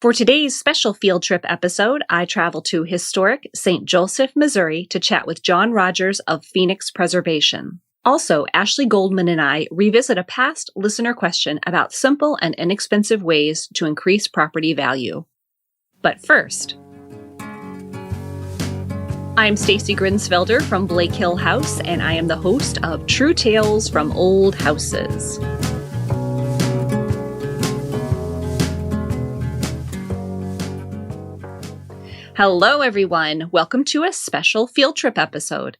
For today's special field trip episode, I travel to historic St. Joseph, Missouri to chat with John Rogers of Phoenix Preservation. Also, Ashley Goldman and I revisit a past listener question about simple and inexpensive ways to increase property value. But first, I'm Stacy Grinsfelder from Blake Hill House, and I am the host of True Tales from Old Houses. Hello, everyone. Welcome to a special field trip episode.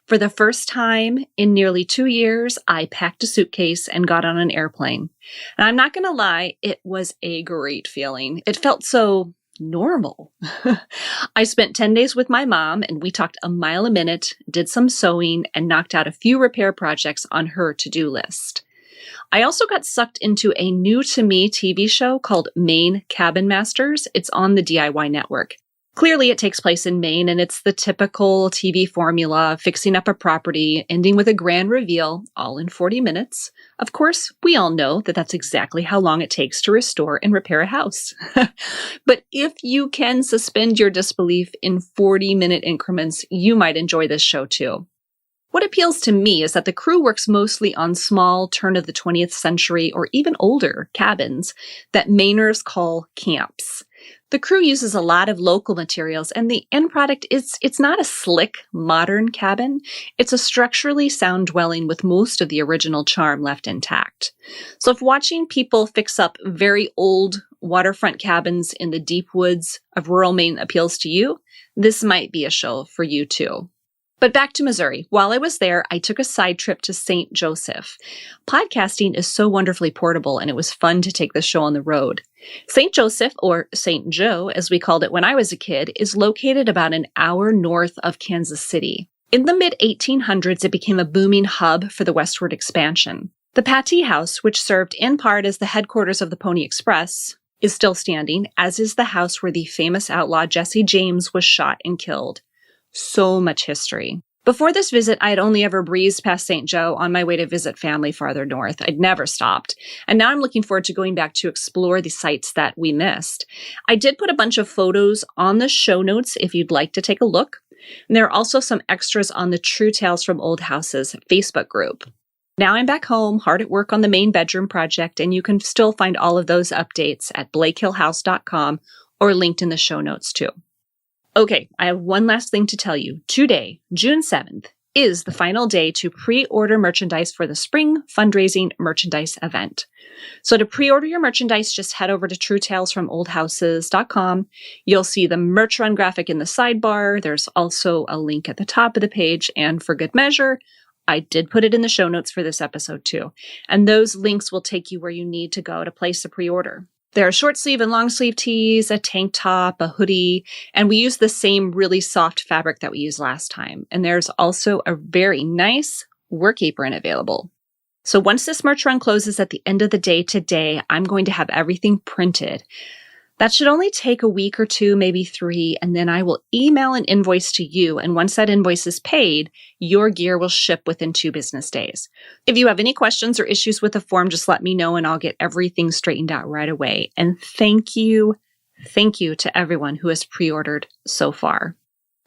For the first time in nearly 2 years, I packed a suitcase and got on an airplane. And I'm not going to lie, it was a great feeling. It felt so normal. I spent 10 days with my mom, and we talked a mile a minute, did some sewing, and knocked out a few repair projects on her to-do list. I also got sucked into a new-to-me TV show called Maine Cabin Masters. It's on the DIY network. Clearly, it takes place in Maine, and it's the typical TV formula, fixing up a property, ending with a grand reveal, all in 40 minutes. Of course, we all know that that's exactly how long it takes to restore and repair a house. But if you can suspend your disbelief in 40-minute increments, you might enjoy this show too. What appeals to me is that the crew works mostly on small turn of the 20th century or even older cabins that Mainers call camps. The crew uses a lot of local materials, and the end product it's not a slick, modern cabin. It's a structurally sound dwelling with most of the original charm left intact. So if watching people fix up very old waterfront cabins in the deep woods of rural Maine appeals to you, this might be a show for you too. But back to Missouri. While I was there, I took a side trip to St. Joseph. Podcasting is so wonderfully portable, and it was fun to take the show on the road. St. Joseph, or St. Joe, as we called it when I was a kid, is located about an hour north of Kansas City. In the mid-1800s, it became a booming hub for the westward expansion. The Pattee House, which served in part as the headquarters of the Pony Express, is still standing, as is the house where the famous outlaw Jesse James was shot and killed. So much history. Before this visit, I had only ever breezed past St. Joe on my way to visit family farther north. I'd never stopped. And now I'm looking forward to going back to explore the sites that we missed. I did put a bunch of photos on the show notes if you'd like to take a look. And there are also some extras on the True Tales from Old Houses Facebook group. Now I'm back home, hard at work on the main bedroom project, and you can still find all of those updates at blakehillhouse.com or linked in the show notes too. Okay, I have one last thing to tell you. Today, June 7th, is the final day to pre-order merchandise for the spring fundraising merchandise event. So to pre-order your merchandise, just head over to truetalesfromoldhouses.com. You'll see the merch run graphic in the sidebar. There's also a link at the top of the page. And for good measure, I did put it in the show notes for this episode too. And those links will take you where you need to go to place the pre-order. There are short sleeve and long sleeve tees, a tank top, a hoodie, and we use the same really soft fabric that we used last time. And there's also a very nice work apron available. So once this merch run closes at the end of the day today, I'm going to have everything printed. That should only take a week or two, maybe 3, and then I will email an invoice to you. And once that invoice is paid, your gear will ship within 2 business days. If you have any questions or issues with the form, just let me know and I'll get everything straightened out right away. And thank you to everyone who has pre-ordered so far.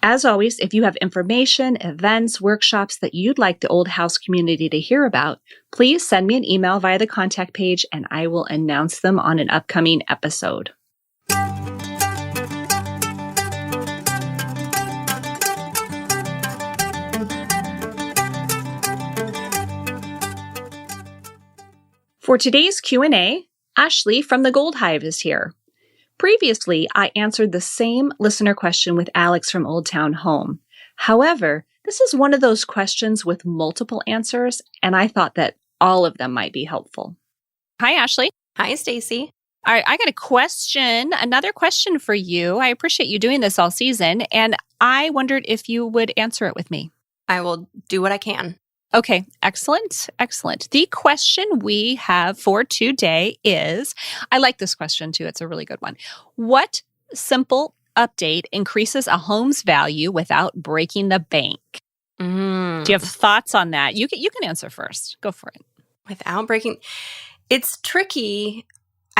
As always, if you have information, events, workshops that you'd like the Old House community to hear about, please send me an email via the contact page and I will announce them on an upcoming episode. For today's Q&A, Ashley from the Gold Hive is here. Previously, I answered the same listener question with Alex from Old Town Home. However, this is one of those questions with multiple answers, and I thought that all of them might be helpful. Hi, Ashley. Hi, Stacy. All right, I got another question for you. I appreciate you doing this all season, and I wondered if you would answer it with me. I will do what I can. Okay, excellent. The question we have for today is, I like this question too. It's a really good one. What simple update increases a home's value without breaking the bank? Do you have thoughts on that? You can answer first. Go for it. Without breaking, it's tricky.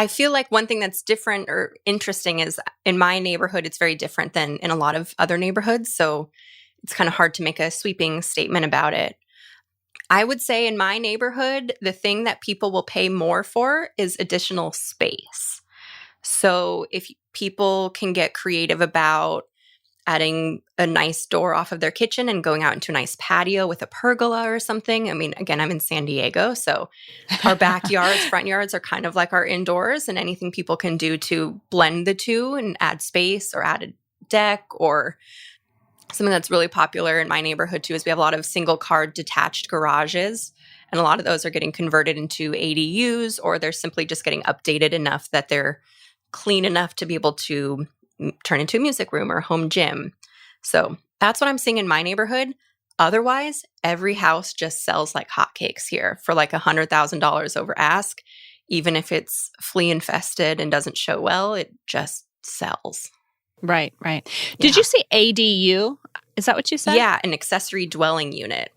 I feel like one thing that's different or interesting is in my neighborhood, it's very different than in a lot of other neighborhoods. So it's kind of hard to make a sweeping statement about it. I would say in my neighborhood, the thing that people will pay more for is additional space. So if people can get creative about adding a nice door off of their kitchen and going out into a nice patio with a pergola or something. I mean, again, I'm in San Diego, so our backyards, front yards are kind of like our indoors, and anything people can do to blend the two and add space or add a deck, or something that's really popular in my neighborhood too is we have a lot of single car detached garages, and a lot of those are getting converted into ADUs, or they're simply just getting updated enough that they're clean enough to be able to turn into a music room or a home gym. So that's what I'm seeing in my neighborhood. Otherwise, every house just sells like hotcakes here for like $100,000 over ask. Even if it's flea infested and doesn't show well, it just sells. Right. Did you say ADU? Is that what you said? Yeah, an accessory dwelling unit.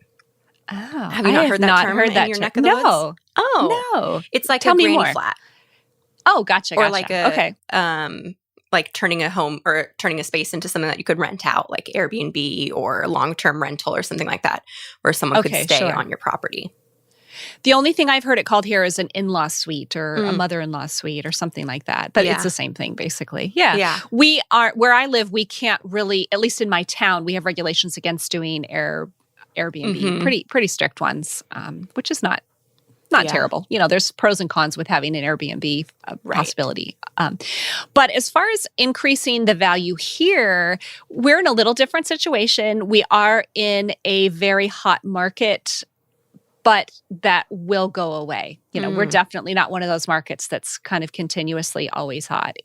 Oh, have you not heard that term in your neck of the woods? Oh, no. It's like Tell a me granny more. flat. Oh, gotcha. Or like like turning a home or turning a space into something that you could rent out, like Airbnb or long-term rental or something like that, where someone could stay on your property. The only thing I've heard it called here is an in-law suite or a mother-in-law suite or something like that. But it's the same thing, basically. Yeah. We are, where I live, we can't really, at least in my town, we have regulations against doing Airbnb, pretty strict ones, which is not terrible. You know, there's pros and cons with having an Airbnb possibility. But as far as increasing the value here, we're in a little different situation. We are in a very hot market, but that will go away. You know, we're definitely not one of those markets that's kind of continuously always hot.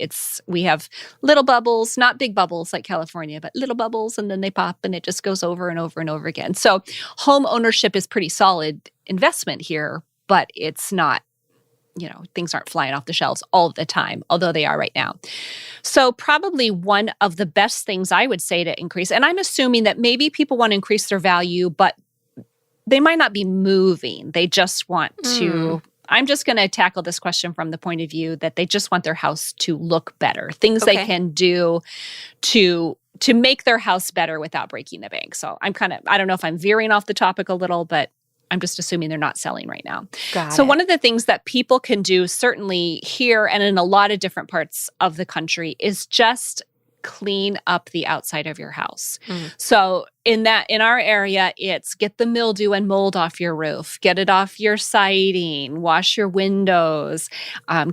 We have little bubbles, not big bubbles like California, but little bubbles, and then they pop and it just goes over and over and over again. So home ownership is pretty solid investment here, but it's not, things aren't flying off the shelves all the time, although they are right now. So probably one of the best things I would say to increase, and I'm assuming that maybe people want to increase their value, but they might not be moving. They just want to, I'm just going to tackle this question from the point of view that they just want their house to look better. Things they can do to make their house better without breaking the bank. So I don't know if I'm veering off the topic a little, but I'm just assuming they're not selling right now. So one of the things that people can do, certainly here and in a lot of different parts of the country, is just clean up the outside of your house. So in our area, it's get the mildew and mold off your roof, get it off your siding, wash your windows,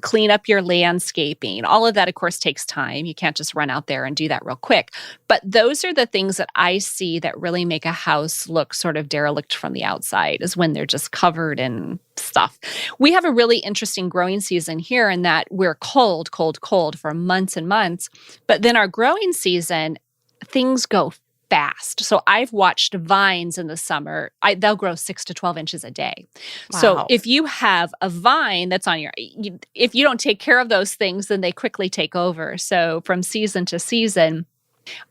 clean up your landscaping. All of that, of course, takes time. You can't just run out there and do that real quick. But those are the things that I see that really make a house look sort of derelict from the outside, is when they're just covered in stuff. We have a really interesting growing season here in that we're cold for months and months. But then our growing season, things go fast. So I've watched vines in the summer. They'll grow 6 to 12 inches a day. Wow. So if you have a vine that's on if you don't take care of those things, then they quickly take over. So from season to season,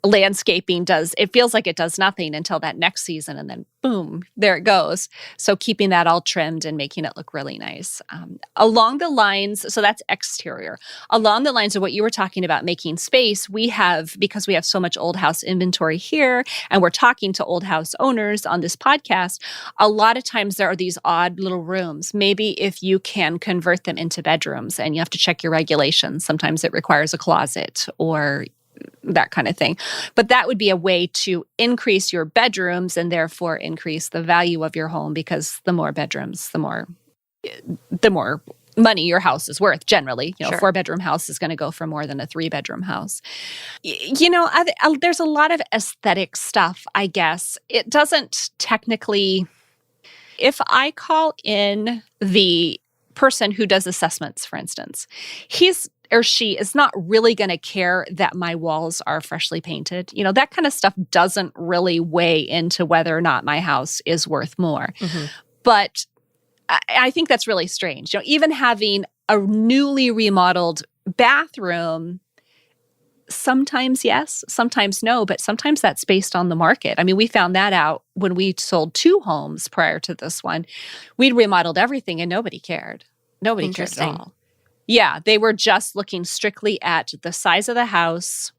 landscaping it feels like it does nothing until that next season, and then boom, there it goes. So keeping that all trimmed and making it look really nice. Along the lines, so that's exterior. Along the lines of what you were talking about, making space, because we have so much old house inventory here, and we're talking to old house owners on this podcast, a lot of times there are these odd little rooms. Maybe if you can convert them into bedrooms, and you have to check your regulations. Sometimes it requires a closet or that kind of thing. But that would be a way to increase your bedrooms and therefore increase the value of your home, because the more bedrooms, the more money your house is worth generally. A 4-bedroom house is going to go for more than a 3-bedroom house. There's a lot of aesthetic stuff, I guess. It doesn't technically, if I call in the person who does assessments, for instance, he's or she is not really going to care that my walls are freshly painted. That kind of stuff doesn't really weigh into whether or not my house is worth more. But I think that's really strange. Even having a newly remodeled bathroom, sometimes yes, sometimes no, but sometimes that's based on the market. I mean, we found that out when we sold 2 homes prior to this one. We'd remodeled everything and nobody cared. Nobody cared at all. Yeah, they were just looking strictly at the size of the house,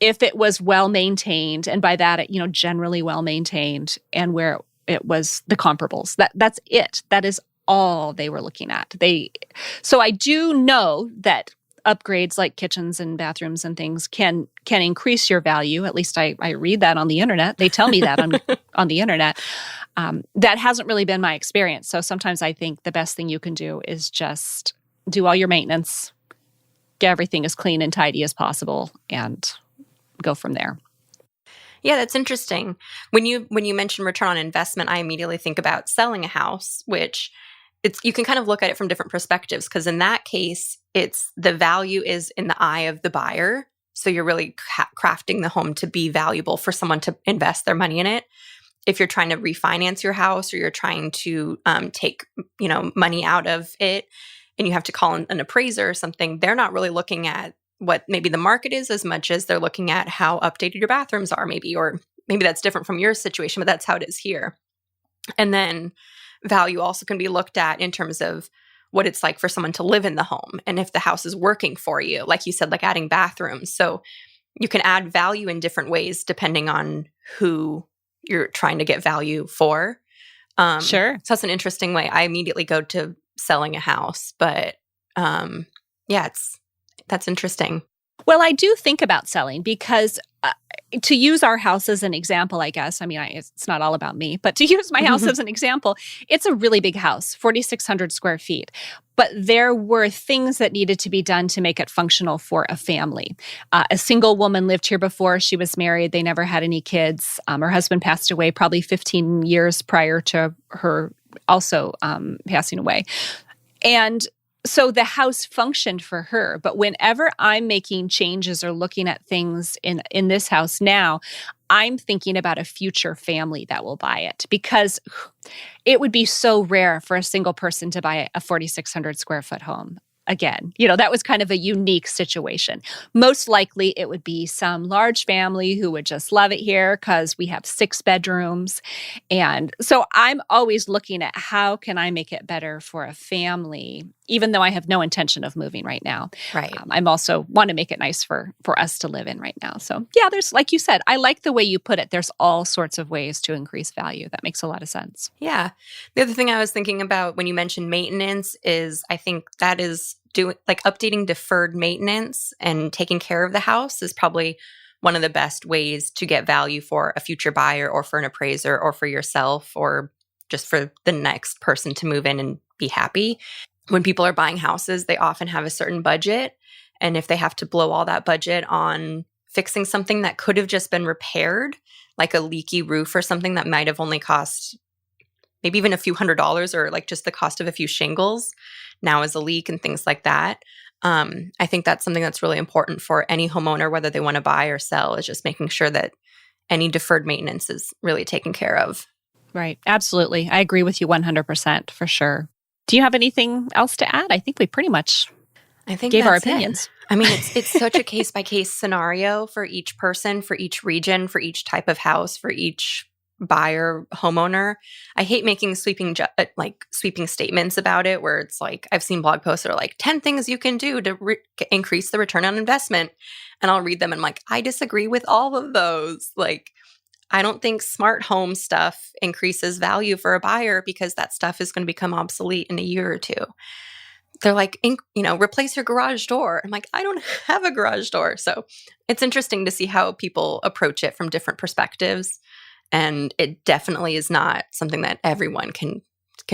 if it was well maintained, and by that, generally well maintained, and where it was the comparables. That's it. That is all they were looking at. So I do know that upgrades like kitchens and bathrooms and things can increase your value. At least I read that on the internet. They tell me that on the internet. That hasn't really been my experience. So sometimes I think the best thing you can do is just do all your maintenance, get everything as clean and tidy as possible, and go from there. Yeah, that's interesting. When you mention return on investment, I immediately think about selling a house, which you can kind of look at it from different perspectives, because in that case, it's the value is in the eye of the buyer. So you're really crafting the home to be valuable for someone to invest their money in it. If you're trying to refinance your house, or you're trying to take money out of it, and you have to call an appraiser or something, they're not really looking at what maybe the market is as much as they're looking at how updated your bathrooms are, maybe, or maybe that's different from your situation, but that's how it is here. And then value also can be looked at in terms of what it's like for someone to live in the home, and if the house is working for you, like you said, like adding bathrooms. So you can add value in different ways depending on who you're trying to get value for. Sure. So that's an interesting way. I immediately go to selling a house, but that's interesting. Well, I do think about selling because to use our house as an example, I guess, it's not all about me, but to use my house as an example, it's a really big house, 4,600 square feet. But there were things that needed to be done to make it functional for a family. A single woman lived here before she was married. They never had any kids. Her husband passed away probably 15 years prior to her also passing away. And so the house functioned for her, but whenever I'm making changes or looking at things in this house now, I'm thinking about a future family that will buy it, because it would be so rare for a single person to buy a 4,600 square foot home. Again, that was kind of a unique situation. Most likely it would be some large family who would just love it here because we have 6 bedrooms. And so I'm always looking at how can I make it better for a family, even though I have no intention of moving right now. Right. I'm also want to make it nice for us to live in right now. So yeah, there's, like you said, I like the way you put it. There's all sorts of ways to increase value. That makes a lot of sense. Yeah. The other thing I was thinking about when you mentioned maintenance is I think that is updating deferred maintenance and taking care of the house is probably one of the best ways to get value for a future buyer, or for an appraiser, or for yourself, or just for the next person to move in and be happy. When people are buying houses, they often have a certain budget. And if they have to blow all that budget on fixing something that could have just been repaired, like a leaky roof or something that might have only cost maybe even a few $100s, or like just the cost of a few shingles now is a leak and things like that. I think that's something that's really important for any homeowner, whether they want to buy or sell, is just making sure that any deferred maintenance is really taken care of. Right. Absolutely. I agree with you 100% for sure. Do you have anything else to add? I think we pretty much gave our opinions. It's such a case-by-case scenario for each person, for each region, for each type of house, for each buyer, homeowner. I hate making sweeping statements about it, where it's like, I've seen blog posts that are like 10 things you can do to increase the return on investment. And I'll read them and I'm like, I disagree with all of those. Like, I don't think smart home stuff increases value for a buyer, because that stuff is going to become obsolete in a year or two. They're like, replace your garage door. I'm like, I don't have a garage door. So it's interesting to see how people approach it from different perspectives. And it definitely is not something that everyone can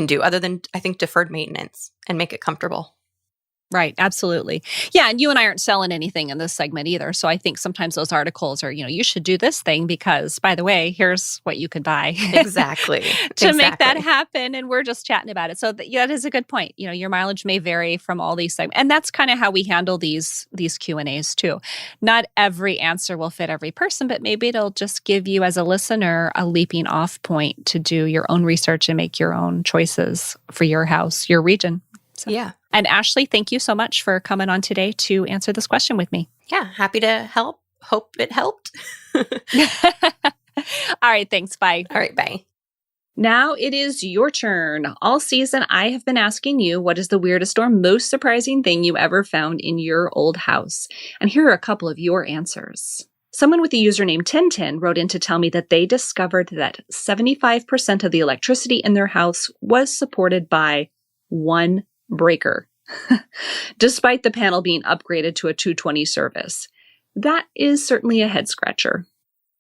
do, other than, I think, deferred maintenance and make it comfortable. Right. Absolutely. Yeah. And you and I aren't selling anything in this segment either. So I think sometimes those articles are, you should do this thing because, by the way, here's what you could buy. Exactly. to make that happen. And we're just chatting about it. So that is a good point. Your mileage may vary from all these segments. And that's kind of how we handle these Q&As too. Not every answer will fit every person, but maybe it'll just give you as a listener a leaping off point to do your own research and make your own choices for your house, your region. So. Yeah. And Ashley, thank you so much for coming on today to answer this question with me. Yeah, happy to help. Hope it helped. All right, thanks. Bye. All right, bye. Now it is your turn. All season, I have been asking you what is the weirdest or most surprising thing you ever found in your old house. And here are a couple of your answers. Someone with the username Tintin wrote in to tell me that they discovered that 75% of the electricity in their house was supported by one breaker, despite the panel being upgraded to a 220 service. That is certainly a head scratcher.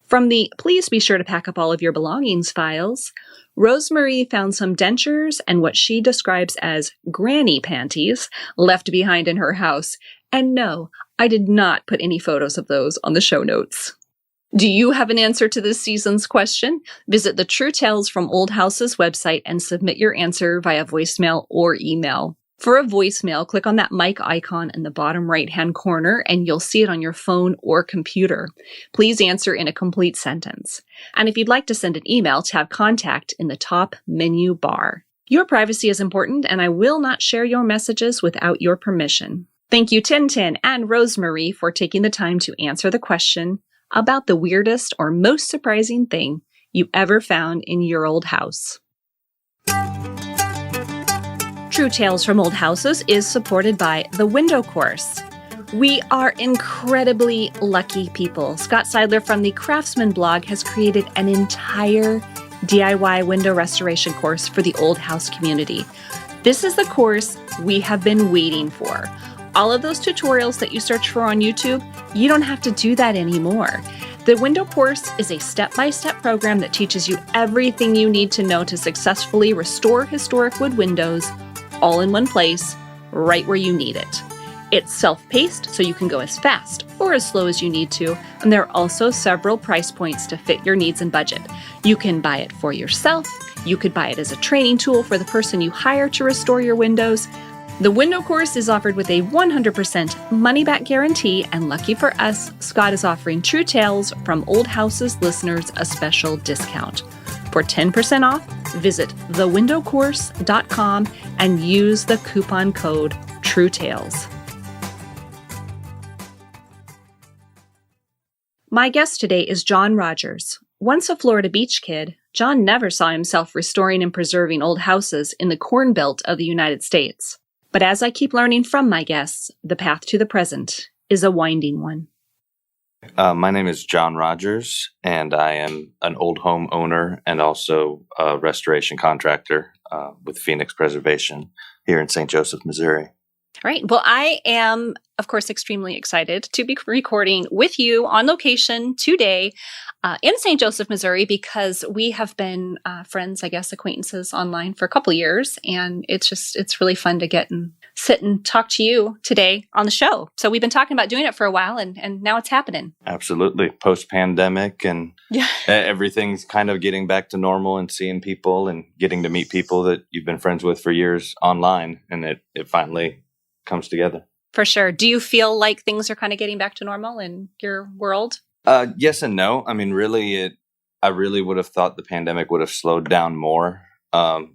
From the please be sure to pack up all of your belongings files, Rosemarie found some dentures and what she describes as granny panties left behind in her house. And no, I did not put any photos of those on the show notes. Do you have an answer to this season's question? Visit the True Tales from Old Houses website and submit your answer via voicemail or email. For a voicemail, click on that mic icon in the bottom right-hand corner and you'll see it on your phone or computer. Please answer in a complete sentence. And if you'd like to send an email, tab contact in the top menu bar. Your privacy is important and I will not share your messages without your permission. Thank you, Tintin and Rosemarie, for taking the time to answer the question about the weirdest or most surprising thing you ever found in your old house. True Tales from Old Houses is supported by The Window Course. We are incredibly lucky people. Scott Seidler from the Craftsman blog has created an entire DIY window restoration course for the old house community. This is the course we have been waiting for. All of those tutorials that you search for on YouTube, you don't have to do that anymore. The Window Course is a step-by-step program that teaches you everything you need to know to successfully restore historic wood windows all in one place, right where you need it. It's self-paced, so you can go as fast or as slow as you need to, and there are also several price points to fit your needs and budget. You can buy it for yourself, you could buy it as a training tool for the person you hire to restore your windows. The Window Course is offered with a 100% money-back guarantee, and lucky for us, Scott is offering True Tales from Old Houses listeners a special discount. For 10% off, visit thewindowcourse.com and use the coupon code TrueTales. My guest today is John Rogers. Once a Florida beach kid, John never saw himself restoring and preserving old houses in the Corn Belt of the United States. But as I keep learning from my guests, the path to the present is a winding one. My name is John Rogers, and I am an old home owner and also a restoration contractor with Phoenix Preservation here in St. Joseph, Missouri. All right. Well, I am, of course, extremely excited to be recording with you on location today in St. Joseph, Missouri, because we have been friends, I guess, acquaintances online for a couple of years. And it's really fun to get and sit and talk to you today on the show. So we've been talking about doing it for a while and now it's happening. Absolutely. Post-pandemic and everything's kind of getting back to normal and seeing people and getting to meet people that you've been friends with for years online. And it finally comes together. For sure. Do you feel like things are kind of getting back to normal in your world? Yes and no. I mean, I really would have thought the pandemic would have slowed down more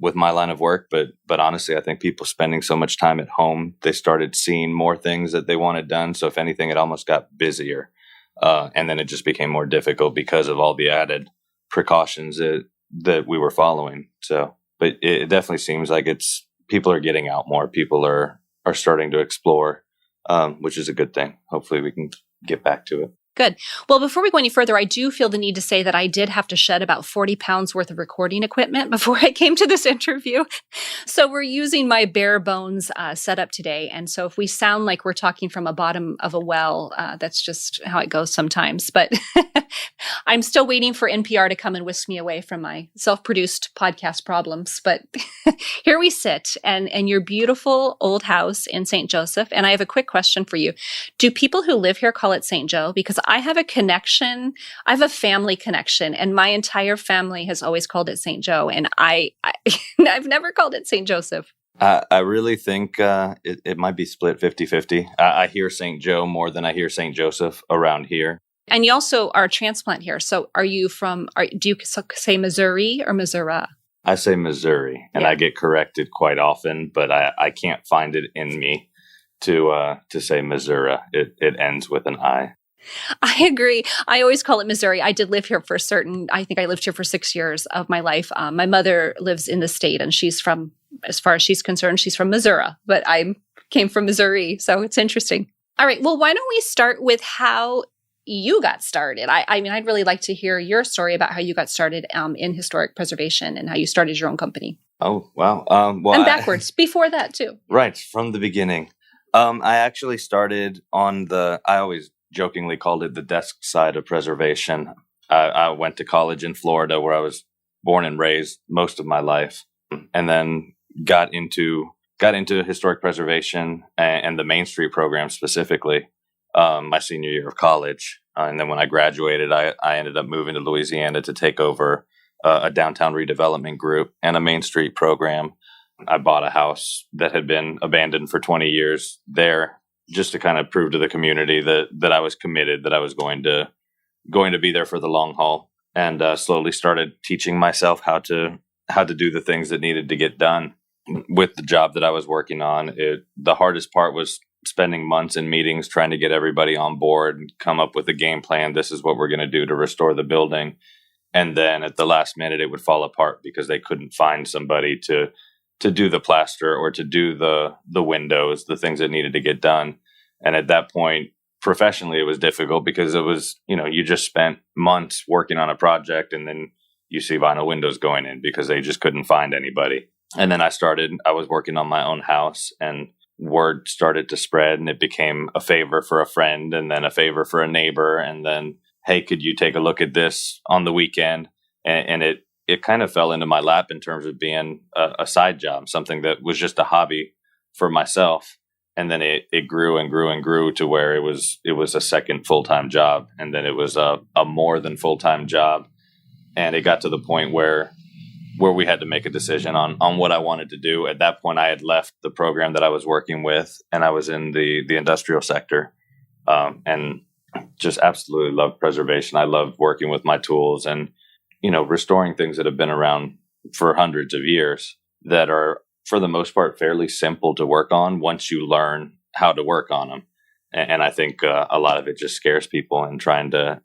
with my line of work. But honestly, I think people spending so much time at home, they started seeing more things that they wanted done. So if anything, it almost got busier. And then it just became more difficult because of all the added precautions that we were following. So, but it definitely seems like people are getting out more. People are starting to explore, which is a good thing. Hopefully we can get back to it. Good. Well, before we go any further, I do feel the need to say that I did have to shed about 40 pounds worth of recording equipment before I came to this interview. So we're using my bare bones setup today. And so if we sound like we're talking from a bottom of a well, that's just how it goes sometimes. But I'm still waiting for NPR to come and whisk me away from my self-produced podcast problems. But here we sit and your beautiful old house in St. Joseph. And I have a quick question for you. Do people who live here call it St. Joe? Because I have a connection. I have a family connection, and my entire family has always called it St. Joe, and I've never called it St. Joseph. I really think it might be split 50-50. I hear St. Joe more than I hear St. Joseph around here. And you also are a transplant here. So do you say Missouri or Missouri? I say Missouri, and I get corrected quite often, but I can't find it in me to say Missouri. It ends with an I. I agree. I always call it Missouri. I did live here I think I lived here for 6 years of my life. My mother lives in the state and she's from, as far as she's concerned, she's from Missouri, but I came from Missouri. So it's interesting. All right. Well, why don't we start with how you got started? I mean, I'd really like to hear your story about how you got started in historic preservation and how you started your own company. Oh, wow. And backwards, before that too. Right, from the beginning. I actually started on I always jokingly called it the desk side of preservation. I went to college in Florida where I was born and raised most of my life, and then got into historic preservation and the Main Street program specifically my senior year of college. And then when I graduated, I ended up moving to Louisiana to take over a downtown redevelopment group and a Main Street program. I bought a house that had been abandoned for 20 years there just to kind of prove to the community that I was committed, that I was going to be there for the long haul, and slowly started teaching myself how to do the things that needed to get done. With the job that I was working on, the hardest part was spending months in meetings trying to get everybody on board and come up with a game plan. This is what we're going to do to restore the building. And then at the last minute, it would fall apart because they couldn't find somebody to do the plaster or to do the windows, the things that needed to get done. And at that point, professionally, it was difficult because it was, you just spent months working on a project and then you see vinyl windows going in because they just couldn't find anybody. And then I was working on my own house, and word started to spread, and it became a favor for a friend and then a favor for a neighbor. And then, hey, could you take a look at this on the weekend? And it kind of fell into my lap in terms of being a side job, something that was just a hobby for myself. And then it grew and grew and grew to where it was a second full-time job. And then it was a more than full-time job. And it got to the point where we had to make a decision on what I wanted to do. At that point, I had left the program that I was working with, and I was in the industrial sector, and just absolutely loved preservation. I loved working with my tools and, restoring things that have been around for hundreds of years that are, for the most part, fairly simple to work on once you learn how to work on them. And I think a lot of it just scares people and trying to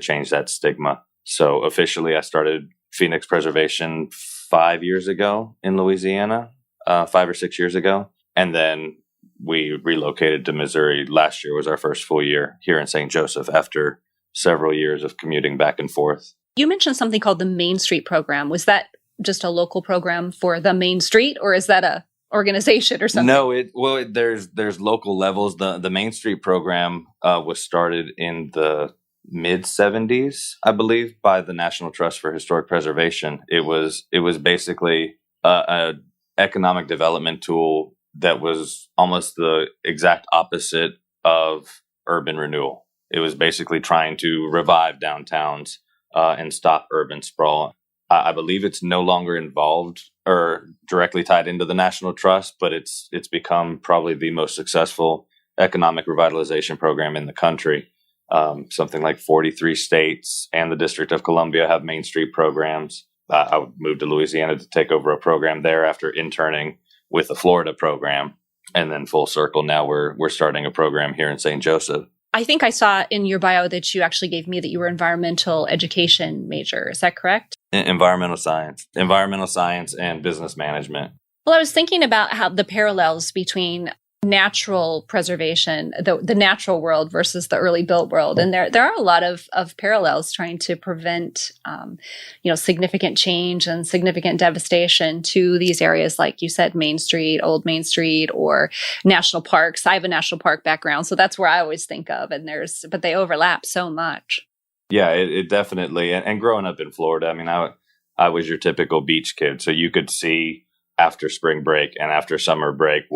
change that stigma. So officially, I started Phoenix Preservation 5 years ago in Louisiana, 5 or 6 years ago. And then we relocated to Missouri. Last year was our first full year here in St. Joseph after several years of commuting back and forth. You mentioned something called the Main Street program. Was that just a local program for the Main Street, or is that a organization or something? No, there's local levels. The Main Street program was started in the mid 70s, I believe, by the National Trust for Historic Preservation. It was basically a economic development tool that was almost the exact opposite of urban renewal. It was basically trying to revive downtowns and stop urban sprawl. I believe it's no longer involved or directly tied into the National Trust, but it's become probably the most successful economic revitalization program in the country. Something like 43 states and the District of Columbia have Main Street programs. I moved to Louisiana to take over a program there after interning with a Florida program. And then full circle, now we're starting a program here in St. Joseph. I think I saw in your bio that you actually gave me that you were environmental education major. Is that correct? Environmental science and business management. Well, I was thinking about how the parallels between natural preservation, the natural world versus the early built world. And there are a lot of parallels trying to prevent, significant change and significant devastation to these areas, like you said, Main Street, Old Main Street, or national parks. I have a national park background, so that's where I always think of. But they overlap so much. Yeah, it definitely. And growing up in Florida, I mean, I was your typical beach kid. So you could see after spring break and after summer break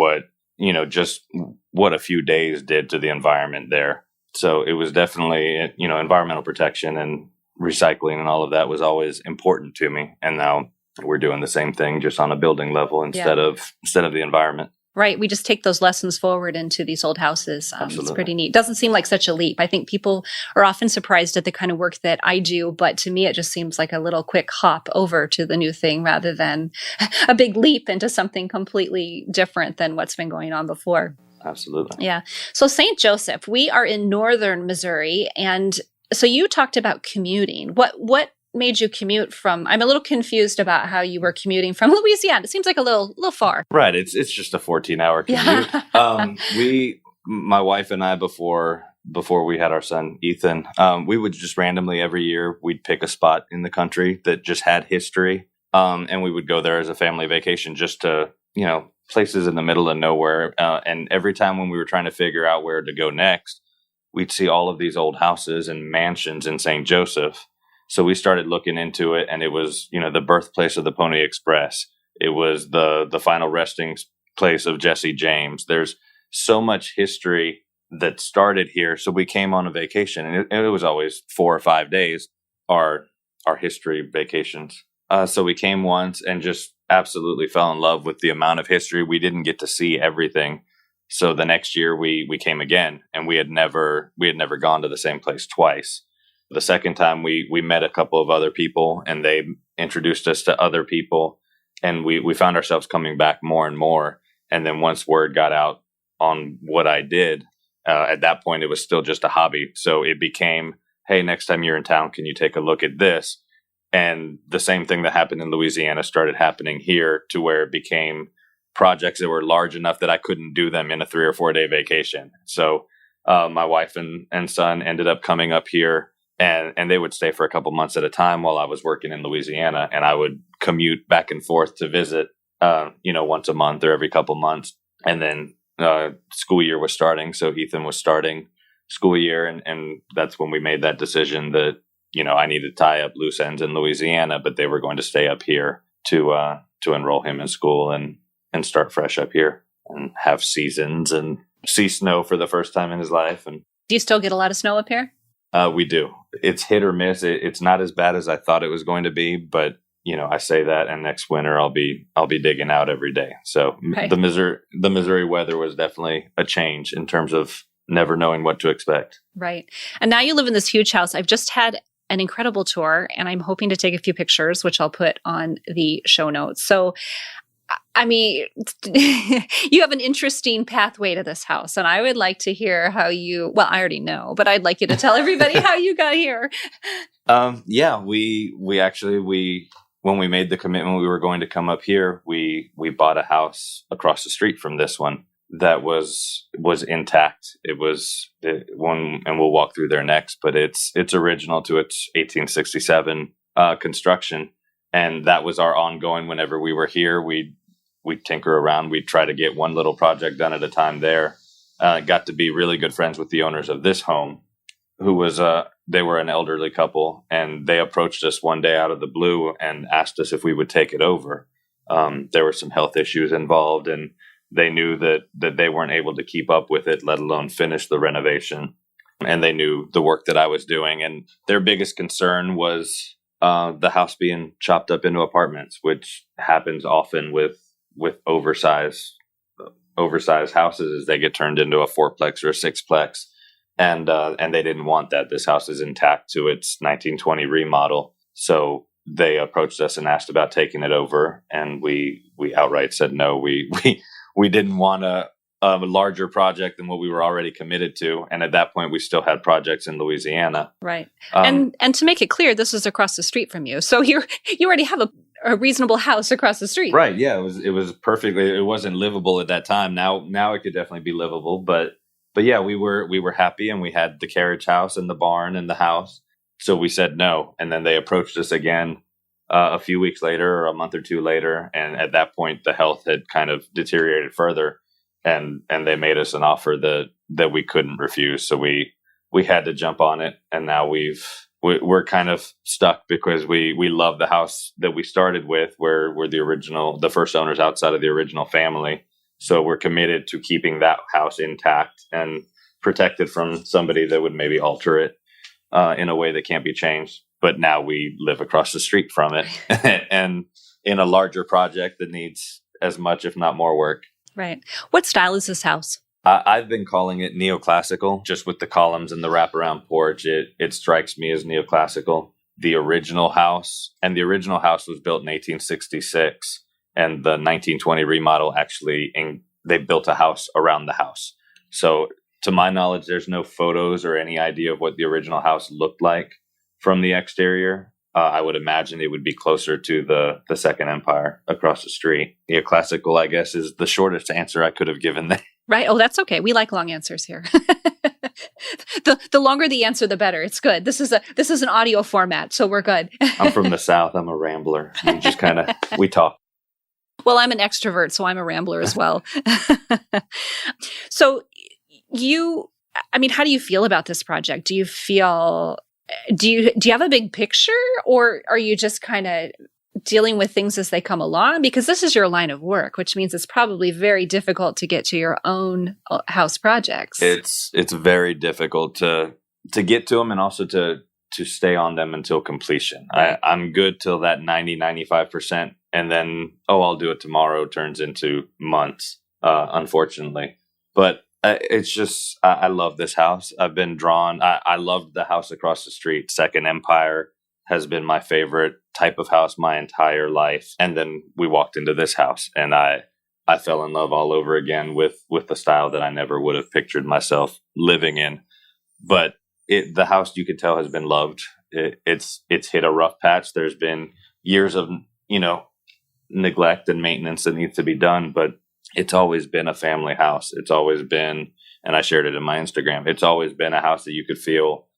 just what a few days did to the environment there. So it was definitely, environmental protection and recycling and all of that was always important to me. And now we're doing the same thing, just on a building level instead of the environment. Right. We just take those lessons forward into these old houses. It's pretty neat. Doesn't seem like such a leap. I think people are often surprised at the kind of work that I do, but to me, it just seems like a little quick hop over to the new thing rather than a big leap into something completely different than what's been going on before. absolutely. Yeah. So St. Joseph, we are in northern Missouri. And so you talked about commuting. What made you commute from? I'm a little confused about how you were commuting from Louisiana. It seems like a little far. Right. It's just a 14-hour commute. My wife and I, before we had our son Ethan, we would just randomly every year we'd pick a spot in the country that just had history, and we would go there as a family vacation, just to places in the middle of nowhere. And every time when we were trying to figure out where to go next, we'd see all of these old houses and mansions in St. Joseph. So we started looking into it, and it was, the birthplace of the Pony Express. It was the final resting place of Jesse James. There's so much history that started here. So we came on a vacation, and it was always 4 or 5 days, our history vacations. So we came once and just absolutely fell in love with the amount of history. We didn't get to see everything. So the next year we came again, and we had never gone to the same place twice. The second time we met a couple of other people, and they introduced us to other people, and we found ourselves coming back more and more. And then once word got out on what I did, at that point it was still just a hobby. So it became, hey, next time you're in town, can you take a look at this? And the same thing that happened in Louisiana started happening here, to where it became projects that were large enough that I couldn't do them in a 3 or 4 day vacation. So my wife and son ended up coming up here. And they would stay for a couple months at a time while I was working in Louisiana, and I would commute back and forth to visit, once a month or every couple months. And then school year was starting, so Ethan was starting school year, and that's when we made that decision that I needed to tie up loose ends in Louisiana, but they were going to stay up here to enroll him in school and start fresh up here and have seasons and see snow for the first time in his life. And do you still get a lot of snow up here? We do. It's hit or miss. It's not as bad as I thought it was going to be, but I say that, and next winter I'll be digging out every day. So right. The Missouri weather was definitely a change in terms of never knowing what to expect. Right. And now you live in this huge house. I've just had an incredible tour, and I'm hoping to take a few pictures, which I'll put on the show notes. So, I mean, you have an interesting pathway to this house, and I would like to hear how well, I already know, but I'd like you to tell everybody how you got here. Yeah, we actually, when we made the commitment we were going to come up here, we bought a house across the street from this one that was intact. It was one, and we'll walk through there next, but it's original to its 1867 construction. And that was our ongoing, whenever we were here, we'd tinker around. We'd try to get one little project done at a time there. Got to be really good friends with the owners of this home, who was, they were an elderly couple, and they approached us one day out of the blue and asked us if we would take it over. There were some health issues involved, and they knew that they weren't able to keep up with it, let alone finish the renovation. And they knew the work that I was doing. And their biggest concern was the house being chopped up into apartments, which happens often with oversized houses, as they get turned into a 4-plex or a 6-plex. And they didn't want that. This house is intact to its 1920 remodel. So they approached us and asked about taking it over. And we outright said no. We didn't want a larger project than what we were already committed to. And at that point, we still had projects in Louisiana. Right. And to make it clear, this is across the street from you. So you already have a reasonable house across the street. Right. Yeah. It was perfectly, it wasn't livable at that time. Now it could definitely be livable, but yeah, we were happy, and we had the carriage house and the barn and the house. So we said no. And then they approached us again a few weeks later, or a month or two later. And at that point, the health had kind of deteriorated further, and they made us an offer that we couldn't refuse. So we had to jump on it. And now we're kind of stuck, because we love the house that we started with. We're the first owners outside of the original family. So we're committed to keeping that house intact and protected from somebody that would maybe alter it in a way that can't be changed. But now we live across the street from it and in a larger project that needs as much, if not more, work. Right. What style is this house? I've been calling it neoclassical, just with the columns and the wraparound porch. It strikes me as neoclassical. The original house was built in 1866, and the 1920 remodel actually they built a house around the house. So to my knowledge, there's no photos or any idea of what the original house looked like from the exterior. I would imagine it would be closer to the Second Empire across the street. Yeah, classical, I guess, is the shortest answer I could have given there. Right. Oh, that's okay. We like long answers here. The longer the answer, the better. It's good. This is an audio format, so we're good. I'm from the South. I'm a rambler. We just we talk. Well, I'm an extrovert, so I'm a rambler as well. So how do you feel about this project? Do you have a big picture, or are you just kind of dealing with things as they come along? Because this is your line of work, which means it's probably very difficult to get to your own house projects. It's very difficult to get to them, and also to stay on them until completion. Right. I'm good till that 95%. And then, I'll do it tomorrow turns into months, unfortunately. But it's just, I love this house. I've been drawn. I loved the house across the street. Second Empire has been my favorite type of house my entire life. And then we walked into this house, and I fell in love all over again with the style that I never would have pictured myself living in. But the house, you could tell, has been loved. It's hit a rough patch. There's been years of, neglect and maintenance that needs to be done, but it's always been a family house. It's always been, and I shared it in my Instagram, it's always been a house that you could feel,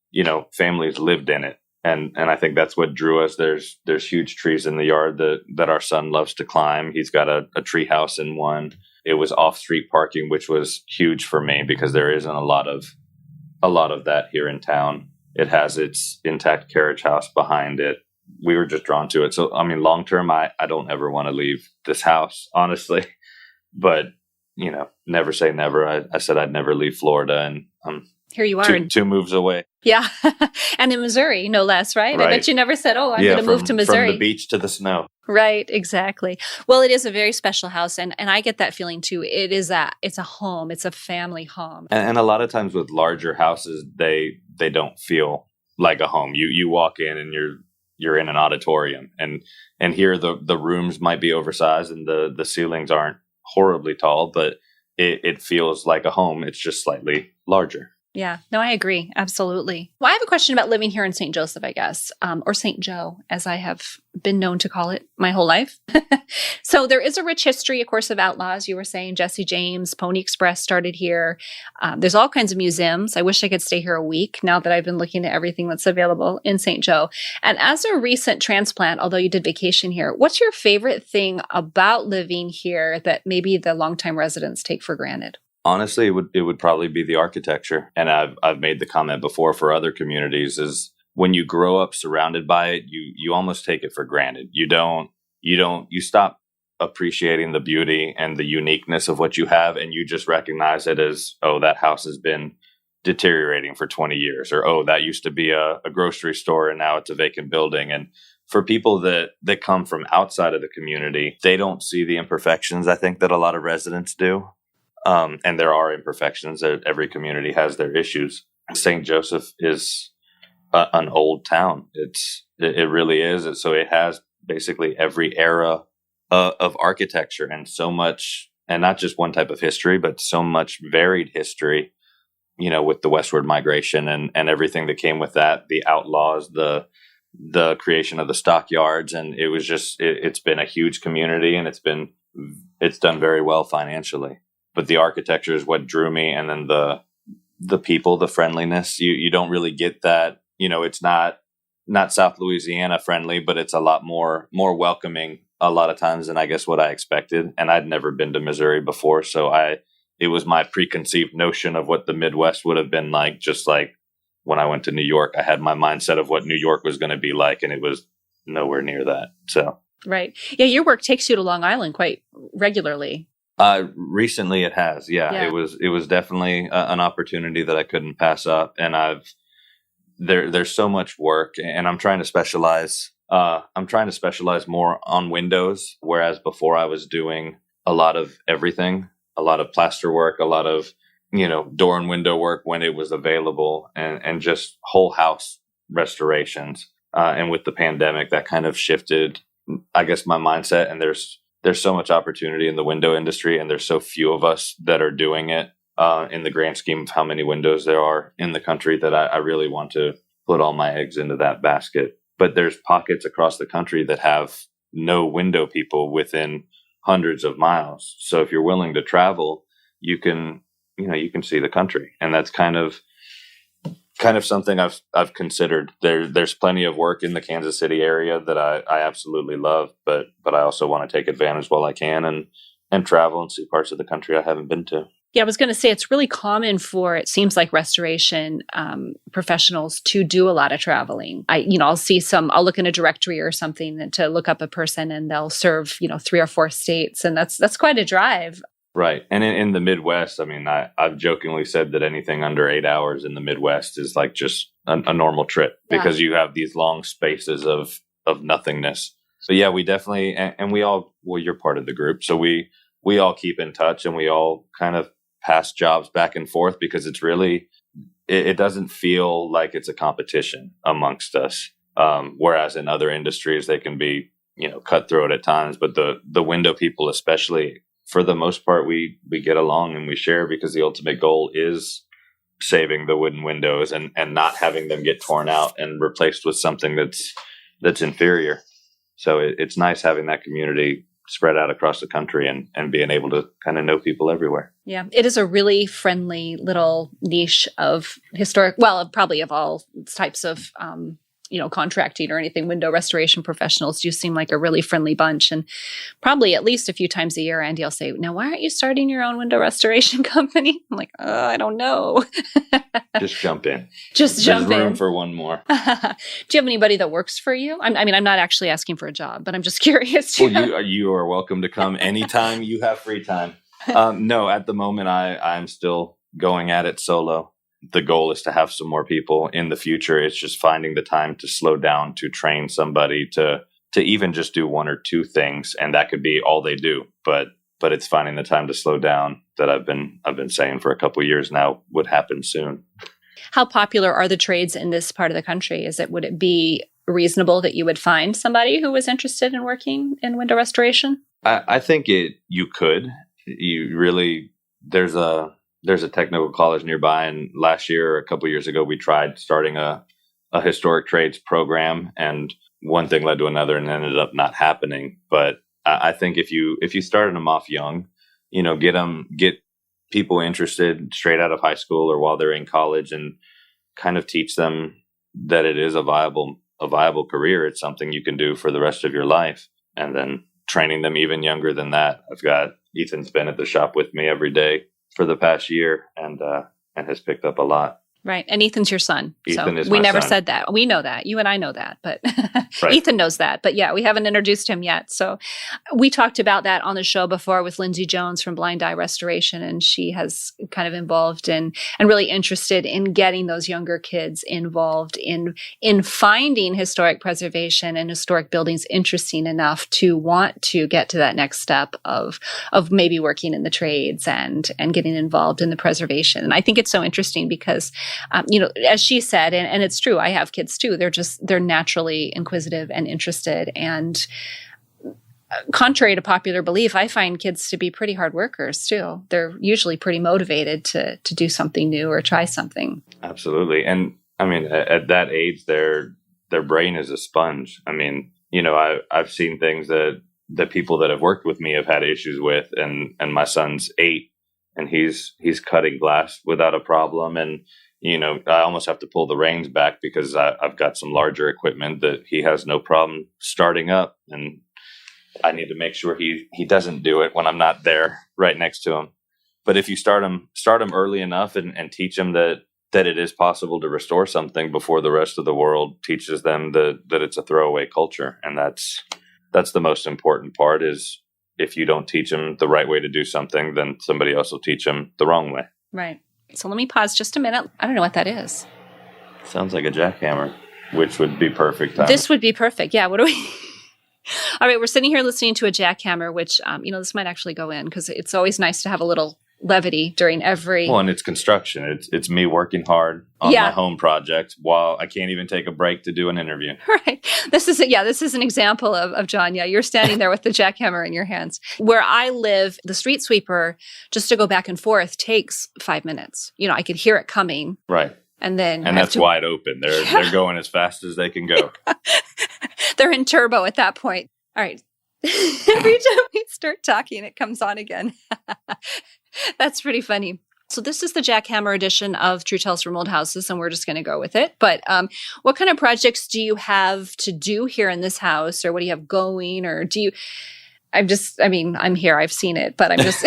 families lived in it. And I think that's what drew us. There's huge trees in the yard that our son loves to climb. He's got a tree house in one. It was off-street parking, which was huge for me because there isn't a lot of that here in town. It has its intact carriage house behind it. We were just drawn to it. So, long term, I don't ever want to leave this house, honestly. But, never say never. I said I'd never leave Florida, and here you are. Two moves away. Yeah. And in Missouri, no less, right? I bet you never said, I'm going to move to Missouri. From the beach to the snow. Right. Exactly. Well, it is a very special house. And I get that feeling too. It's a home. It's a family home. And a lot of times with larger houses, they don't feel like a home. You walk in and you're in an auditorium, and here the rooms might be oversized and the ceilings aren't horribly tall, but it feels like a home. It's just slightly larger. Yeah, no, I agree. Absolutely. Well, I have a question about living here in St. Joseph, I guess, or St. Joe, as I have been known to call it my whole life. So there is a rich history, of course, of outlaws. You were saying Jesse James, Pony Express started here. There's all kinds of museums. I wish I could stay here a week now that I've been looking at everything that's available in St. Joe. And as a recent transplant, although you did vacation here, what's your favorite thing about living here that maybe the longtime residents take for granted? Honestly, it would probably be the architecture. And I've made the comment before for other communities is when you grow up surrounded by it, you almost take it for granted. You stop appreciating the beauty and the uniqueness of what you have, and you just recognize it as, that house has been deteriorating for 20 years, or that used to be a grocery store and now it's a vacant building. And for people that come from outside of the community, they don't see the imperfections, I think, that a lot of residents do. And there are imperfections. Every community has their issues. St. Joseph is an old town. It really is. So it has basically every era of architecture, and so much, and not just one type of history, but so much varied history, with the westward migration and everything that came with that, the outlaws, the creation of the stockyards. And it was just, it's been a huge community, and it's done very well financially. But the architecture is what drew me, and then the people, the friendliness. You don't really get that. It's not South Louisiana friendly, but it's a lot more welcoming a lot of times than I guess what I expected. And I'd never been to Missouri before, so it was my preconceived notion of what the Midwest would have been like. Just like when I went to New York, I had my mindset of what New York was going to be like, and it was nowhere near that. So right, yeah, your work takes you to Long Island quite regularly. Recently it has. Yeah. It was definitely an opportunity that I couldn't pass up. And there's so much work, and I'm trying to specialize more on windows. Whereas before I was doing a lot of everything, a lot of plaster work, a lot of, door and window work when it was available, and just whole house restorations. And with the pandemic, that kind of shifted, I guess, my mindset. And there's there's so much opportunity in the window industry, and there's so few of us that are doing it in the grand scheme of how many windows there are in the country, that I really want to put all my eggs into that basket. But there's pockets across the country that have no window people within hundreds of miles. So if you're willing to travel, you can see the country. And that's kind of something I've considered. There's plenty of work in the Kansas City area that I absolutely love, but I also want to take advantage while I can and travel and see parts of the country I haven't been to. Yeah, I was going to say it's really common for, it seems like, restoration professionals to do a lot of traveling. I'll look in a directory or something to look up a person, and they'll serve 3 or 4 states, and that's quite a drive. Right. And in the Midwest, I mean, I've jokingly said that anything under 8 hours in the Midwest is like just a normal trip, because you have these long spaces of nothingness. So yeah, we definitely, and we all, well, you're part of the group. So we all keep in touch, and we all kind of pass jobs back and forth, because it's really, it doesn't feel like it's a competition amongst us. Whereas in other industries, they can be, cutthroat at times, but the window people, especially, for the most part, we get along and we share, because the ultimate goal is saving the wooden windows and not having them get torn out and replaced with something that's inferior. So it's nice having that community spread out across the country and being able to kind of know people everywhere. Yeah, it is a really friendly little niche of historic, well, probably of all types of contracting or anything. Window restoration professionals do seem like a really friendly bunch. And probably at least a few times a year, Andy will say, now, why aren't you starting your own window restoration company? I'm like, I don't know. Just jump in. There's room for one more. Do you have anybody that works for you? I'm not actually asking for a job, but I'm just curious. Well, you are welcome to come anytime you have free time. No, at the moment, I'm still going at it solo. The goal is to have some more people in the future. It's just finding the time to slow down, to train somebody to even just do 1 or 2 things. And that could be all they do. But it's finding the time to slow down that I've been saying for a couple of years now would happen soon. How popular are the trades in this part of the country? Would it be reasonable that you would find somebody who was interested in working in window restoration? I think you could. You really, there's a technical college nearby, and last year or a couple of years ago, we tried starting a historic trades program, and one thing led to another and ended up not happening. But I think if you started them off young, get people interested straight out of high school or while they're in college, and kind of teach them that it is a viable career. It's something you can do for the rest of your life. And then training them even younger than that. I've got Ethan's been at the shop with me every day for the past year, and has picked up a lot. Right. And Ethan's your son. Ethan is we my never son. said that. We know that. You and I know that, but Right. Ethan knows that. But yeah, we haven't introduced him yet. So we talked about that on the show before with Lindsay Jones from Blind Eye Restoration. And she has kind of involved in and really interested in getting those younger kids involved in finding historic preservation and historic buildings interesting enough to want to get to that next step of maybe working in the trades and getting involved in the preservation. And I think it's so interesting because as she said, and it's true, I have kids too. They're naturally inquisitive and interested. And contrary to popular belief, I find kids to be pretty hard workers too. They're usually pretty motivated to do something new or try something. Absolutely. And I mean, at that age, their brain is a sponge. I mean, I've seen things that people that have worked with me have had issues with, and my son's 8 and he's cutting glass without a problem. And I almost have to pull the reins back because I've got some larger equipment that he has no problem starting up, and I need to make sure he doesn't do it when I'm not there right next to him. But if you start him early enough and teach him that it is possible to restore something before the rest of the world teaches them that it's a throwaway culture, and that's the most important part. Is if you don't teach them the right way to do something, then somebody else will teach them the wrong way. Right. So let me pause just a minute. I don't know what that is. Sounds like a jackhammer, which would be perfect time. This would be perfect. Yeah. What do we... All right. We're sitting here listening to a jackhammer, which, this might actually go in because it's always nice to have a little levity during every. Well, and it's construction. It's me working hard on my home project while I can't even take a break to do an interview. Right. This is an example of John. Yeah, you're standing there with the jackhammer in your hands. Where I live, the street sweeper, just to go back and forth, takes 5 minutes. I could hear it coming. Right. And that's wide open. They're going as fast as they can go. They're in turbo at that point. All right. Every time we start talking, it comes on again. That's pretty funny. So this is the jackhammer edition of True Tales from Old Houses, and we're just going to go with it. But what kind of projects do you have to do here in this house, or what do you have going, or do you? I'm here. I've seen it, but I'm just.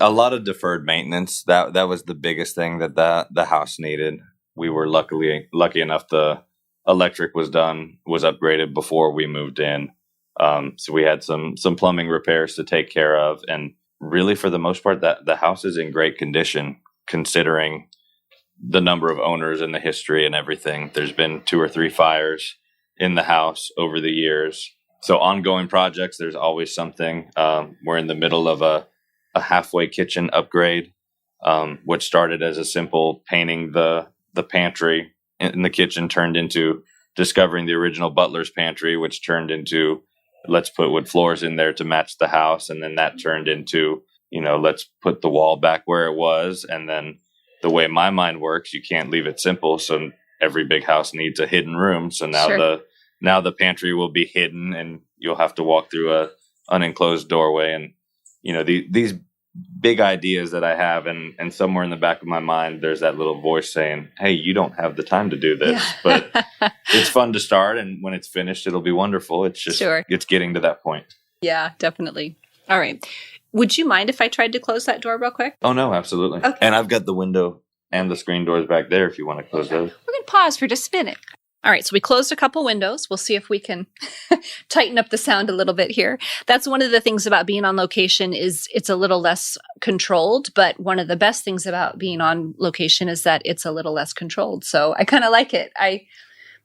A lot of deferred maintenance. That was the biggest thing that the house needed. We were lucky enough the electric was upgraded before we moved in. So we had some plumbing repairs to take care of, and really for the most part that the house is in great condition considering the number of owners and the history and everything. There's been 2 or 3 fires in the house over the years. So ongoing projects, there's always something. We're in the middle of a halfway kitchen upgrade, which started as a simple painting the pantry in the kitchen, turned into discovering the original butler's pantry, which turned into let's put wood floors in there to match the house. And then that turned into, let's put the wall back where it was. And then the way my mind works, you can't leave it simple. So every big house needs a hidden room. So now the pantry will be hidden and you'll have to walk through a unenclosed doorway. And, these big ideas that I have, and somewhere in the back of my mind, there's that little voice saying, hey, you don't have the time to do this, but it's fun to start. And when it's finished, it'll be wonderful. It's just, It's getting to that point. Yeah, definitely. All right. Would you mind if I tried to close that door real quick? Oh, no, absolutely. Okay. And I've got the window and the screen doors back there if you want to close those. We're going to pause for just a minute. All right, so we closed a couple windows. We'll see if we can tighten up the sound a little bit here. That's one of the things about being on location is it's a little less controlled, but one of the best things about being on location is that it's a little less controlled. So I kind of like it.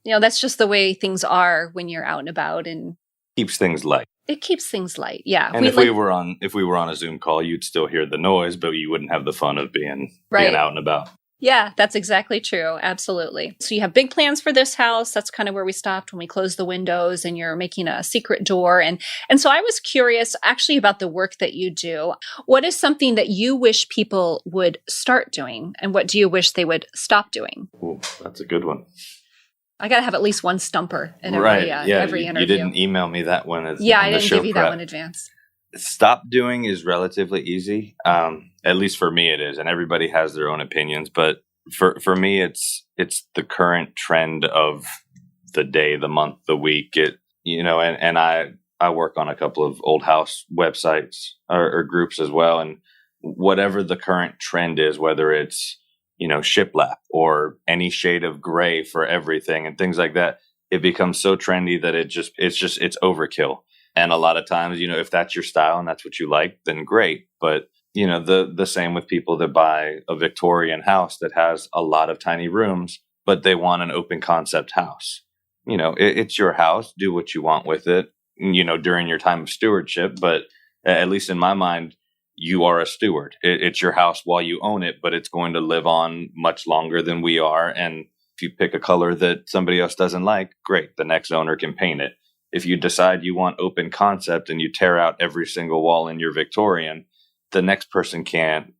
That's just the way things are when you're out and about, and keeps things light. It keeps things light. Yeah. And if we were on a Zoom call, you'd still hear the noise, but you wouldn't have the fun of being out and about. Yeah, that's exactly true. Absolutely. So you have big plans for this house. That's kind of where we stopped when we closed the windows, and you're making a secret door. And so I was curious actually about the work that you do. What is something that you wish people would start doing, and what do you wish they would stop doing? Ooh, that's a good one. I got to have at least one stumper in every interview. You didn't email me that one. I didn't give you that one in advance. Stop doing is relatively easy. At least for me it is, and everybody has their own opinions. But for me, it's the current trend of the day, the month, the week. And I work on a couple of old house websites or groups as well. And whatever the current trend is, whether it's shiplap or any shade of gray for everything and things like that, it becomes so trendy that it's overkill. And a lot of times, if that's your style and that's what you like, then great. But, the same with people that buy a Victorian house that has a lot of tiny rooms, but they want an open concept house. It's your house. Do what you want with it, during your time of stewardship. But at least in my mind, you are a steward. It's your house while you own it, but it's going to live on much longer than we are. And if you pick a color that somebody else doesn't like, great. The next owner can paint it. If you decide you want open concept and you tear out every single wall in your Victorian, the next person can't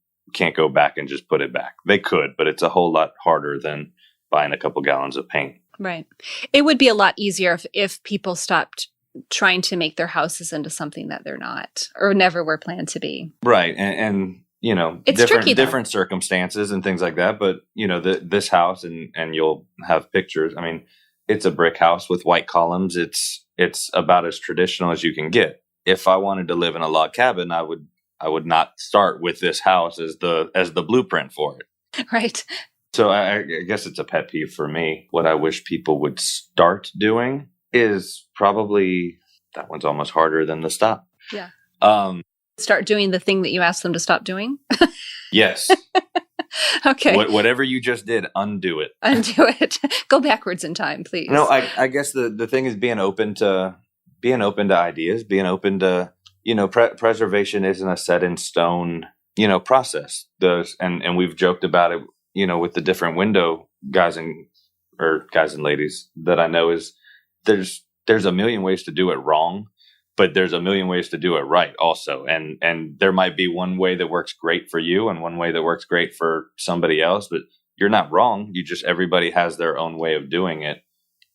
go back and just put it back. They could, but it's a whole lot harder than buying a couple gallons of paint. Right. It would be a lot easier if people stopped trying to make their houses into something that they're not or never were planned to be. Right. And it's different circumstances and things like that. But, this house and you'll have pictures. I mean, it's a brick house with white columns. It's about as traditional as you can get. If I wanted to live in a log cabin, I would not start with this house as the blueprint for it. Right. So I guess it's a pet peeve for me. What I wish people would start doing is probably, that one's almost harder than the stop. Yeah. Start doing the thing that you asked them to stop doing? Yes. Okay. Whatever you just did, undo it. Undo it. Go backwards in time, please. No, I guess the thing is being open to ideas, being open to, preservation isn't a set in stone process those. And we've joked about it, with the different window guys and ladies that I know, is there's a million ways to do it wrong, but there's a million ways to do it right also. And there might be one way that works great for you and one way that works great for somebody else, but you're not wrong. Everybody has their own way of doing it.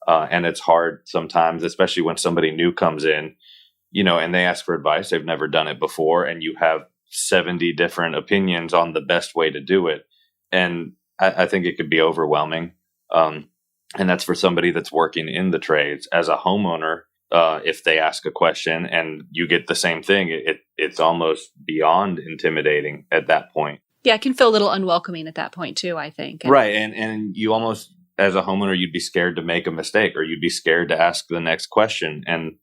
And it's hard sometimes, especially when somebody new comes in, and they ask for advice. They've never done it before. And you have 70 different opinions on the best way to do it. And I think it could be overwhelming. And that's for somebody that's working in the trades. As a homeowner, if they ask a question and you get the same thing, it's almost beyond intimidating at that point. Yeah, it can feel a little unwelcoming at that point too, I think. Right. And you almost, as a homeowner, you'd be scared to make a mistake, or you'd be scared to ask the next question. And,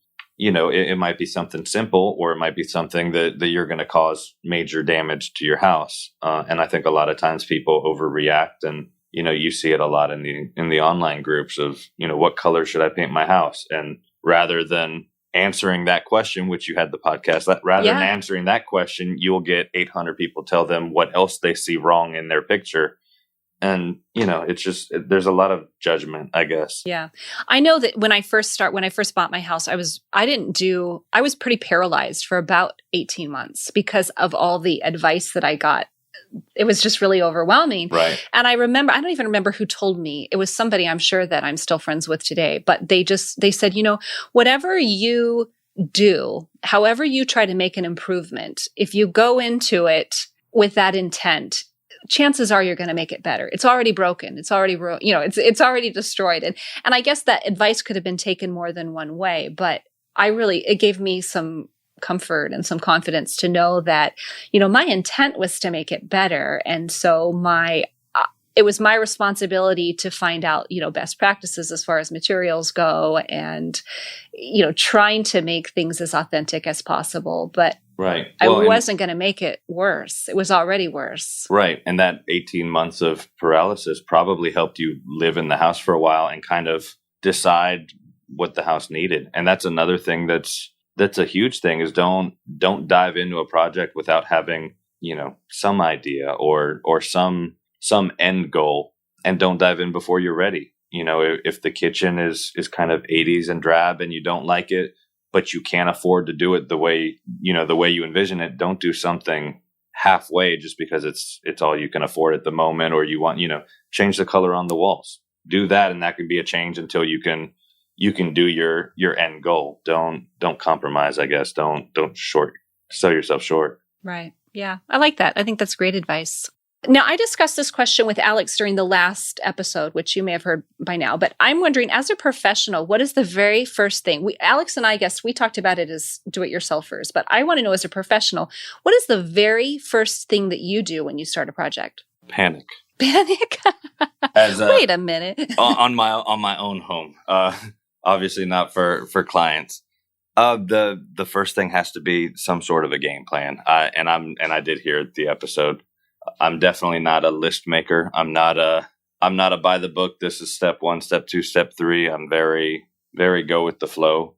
it might be something simple, or it might be something that you're going to cause major damage to your house. And I think a lot of times people overreact, and, you see it a lot in the online groups of, what color should I paint my house? And rather than answering that question, which you had the podcast, than answering that question, you'll get 800 people tell them what else they see wrong in their picture. And, it's just, there's a lot of judgment, I guess. Yeah. I know that when I first bought my house, I was pretty paralyzed for about 18 months because of all the advice that I got. It was just really overwhelming. Right. And I don't even remember who told me. It was somebody I'm sure that I'm still friends with today, but they said, whatever you do, however you try to make an improvement, if you go into it with that intent, chances are you're going to make it better. It's already broken. It's already, it's already destroyed. And I guess that advice could have been taken more than one way, but it gave me some comfort and some confidence to know that, my intent was to make it better. And so it was my responsibility to find out, best practices as far as materials go, and, trying to make things as authentic as possible. But right. I wasn't going to make it worse. It was already worse. Right. And that 18 months of paralysis probably helped you live in the house for a while and kind of decide what the house needed. And that's another thing that's a huge thing, is don't dive into a project without having, some idea or some end goal, and don't dive in before you're ready. If the kitchen is kind of 80s and drab and you don't like it, but you can't afford to do it the way you envision it, don't do something halfway just because it's all you can afford at the moment, or you want, change the color on the walls. Do that, and that can be a change until you can do your end goal. Don't compromise, I guess. Don't sell yourself short. Right. Yeah. I like that. I think that's great advice. Now, I discussed this question with Alex during the last episode, which you may have heard by now, but I'm wondering, as a professional, what is the very first thing? Alex and I guess we talked about it as do-it-yourselfers, but I want to know, as a professional, what is the very first thing that you do when you start a project? Panic. Wait a minute. on my own home. Obviously not for clients. The first thing has to be some sort of a game plan. And I did hear the episode. I'm definitely not a list maker. I'm not a by the book. This is step 1, step 2, step 3. I'm very, very go with the flow.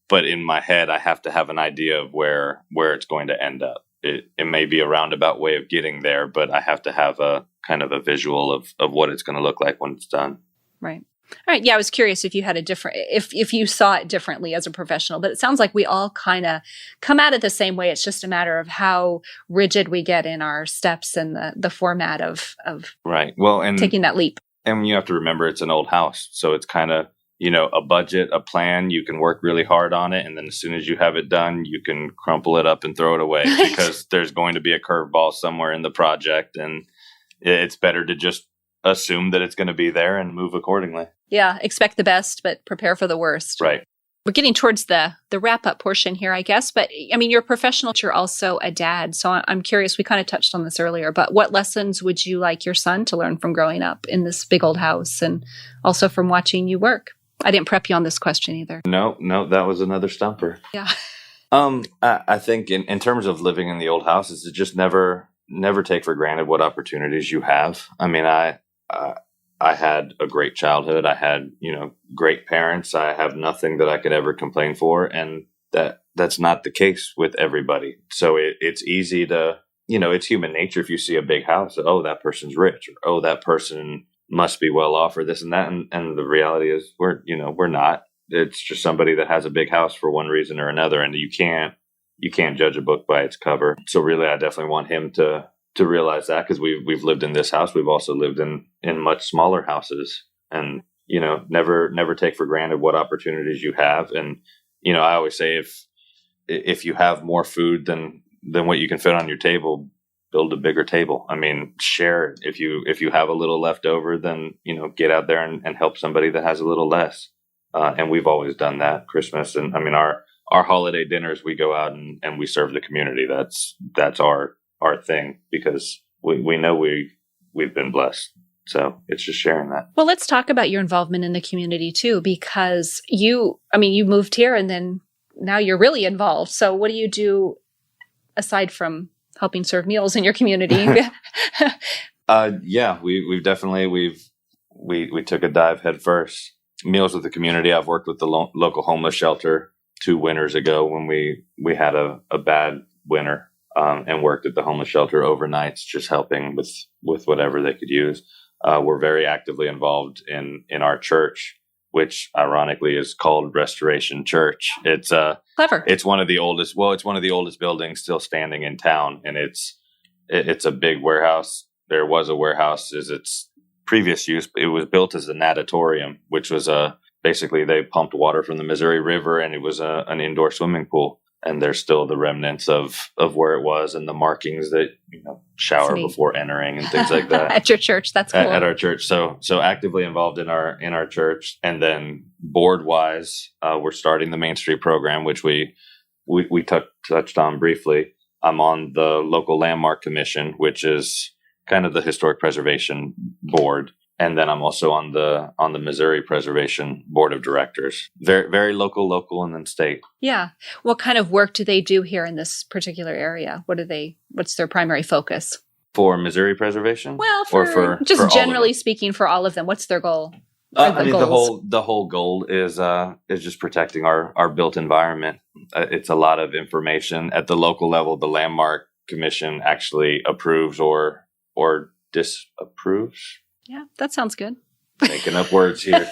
But in my head, I have to have an idea of where it's going to end up. It may be a roundabout way of getting there, but I have to have a kind of a visual of what it's going to look like when it's done. Right. All right. Yeah, I was curious if you had if you saw it differently as a professional, but it sounds like we all kind of come at it the same way. It's just a matter of how rigid we get in our steps and the format of right. Well, and taking that leap. And you have to remember, it's an old house, so it's kind of, a budget, a plan. You can work really hard on it, and then as soon as you have it done, you can crumple it up and throw it away because there's going to be a curveball somewhere in the project, and it's better to just assume that it's going to be there and move accordingly. Yeah, expect the best, but prepare for the worst. Right. We're getting towards the wrap-up portion here, I guess. But, I mean, you're a professional. You're also a dad. So I'm curious, we kind of touched on this earlier, but what lessons would you like your son to learn from growing up in this big old house and also from watching you work? I didn't prep you on this question either. No, that was another stumper. Yeah. I think in terms of living in the old house, is to just never take for granted what opportunities you have. I mean, I had a great childhood. I had, great parents. I have nothing that I could ever complain for. And that's not the case with everybody. So it's easy to it's human nature. If you see a big house, oh, that person's rich, or oh, that person must be well off, or this and that. And the reality is we're not. It's just somebody that has a big house for one reason or another. And you can't judge a book by its cover. So really, I definitely want him to realize that, because we've lived in this house. We've also lived in much smaller houses, and, never take for granted what opportunities you have. And, I always say if you have more food than what you can fit on your table, build a bigger table. I mean, share. If you have a little left over, then, get out there and help somebody that has a little less. And we've always done that. Christmas, and I mean, our holiday dinners, we go out and we serve the community. That's our thing, because we know we've been blessed. So it's just sharing that. Well, let's talk about your involvement in the community too, because you moved here and then now you're really involved. So what do you do aside from helping serve meals in your community? Yeah, we've definitely, we took a dive head first. Meals with the community. I've worked with the local homeless shelter 2 winters ago when we had a bad winter, and worked at the homeless shelter overnights, just helping with whatever they could use. We're very actively involved in our church, which ironically is called Restoration Church. It's clever. It's one of the oldest. Well, it's one of the oldest buildings still standing in town, and it's a big warehouse. There was a warehouse as its previous use. It was built as a natatorium, which was basically they pumped water from the Missouri River, and it was an indoor swimming pool. And there's still the remnants of where it was, and the markings that shower before entering and things like that. At your church, that's cool. At our church, so actively involved in our church, and then board wise, we're starting the Main Street program, which we touched on briefly. I'm on the local landmark commission, which is kind of the historic preservation board. And then I'm also on the Missouri Preservation Board of Directors. Very, very local, and then state. Yeah. What kind of work do they do here in this particular area? What's their primary focus? For Missouri preservation? Well, for generally speaking, for all of them, what's their goal? The whole goal is just protecting our built environment. It's a lot of information at the local level. The Landmark Commission actually approves or disapproves. Yeah, that sounds good. Making up words here.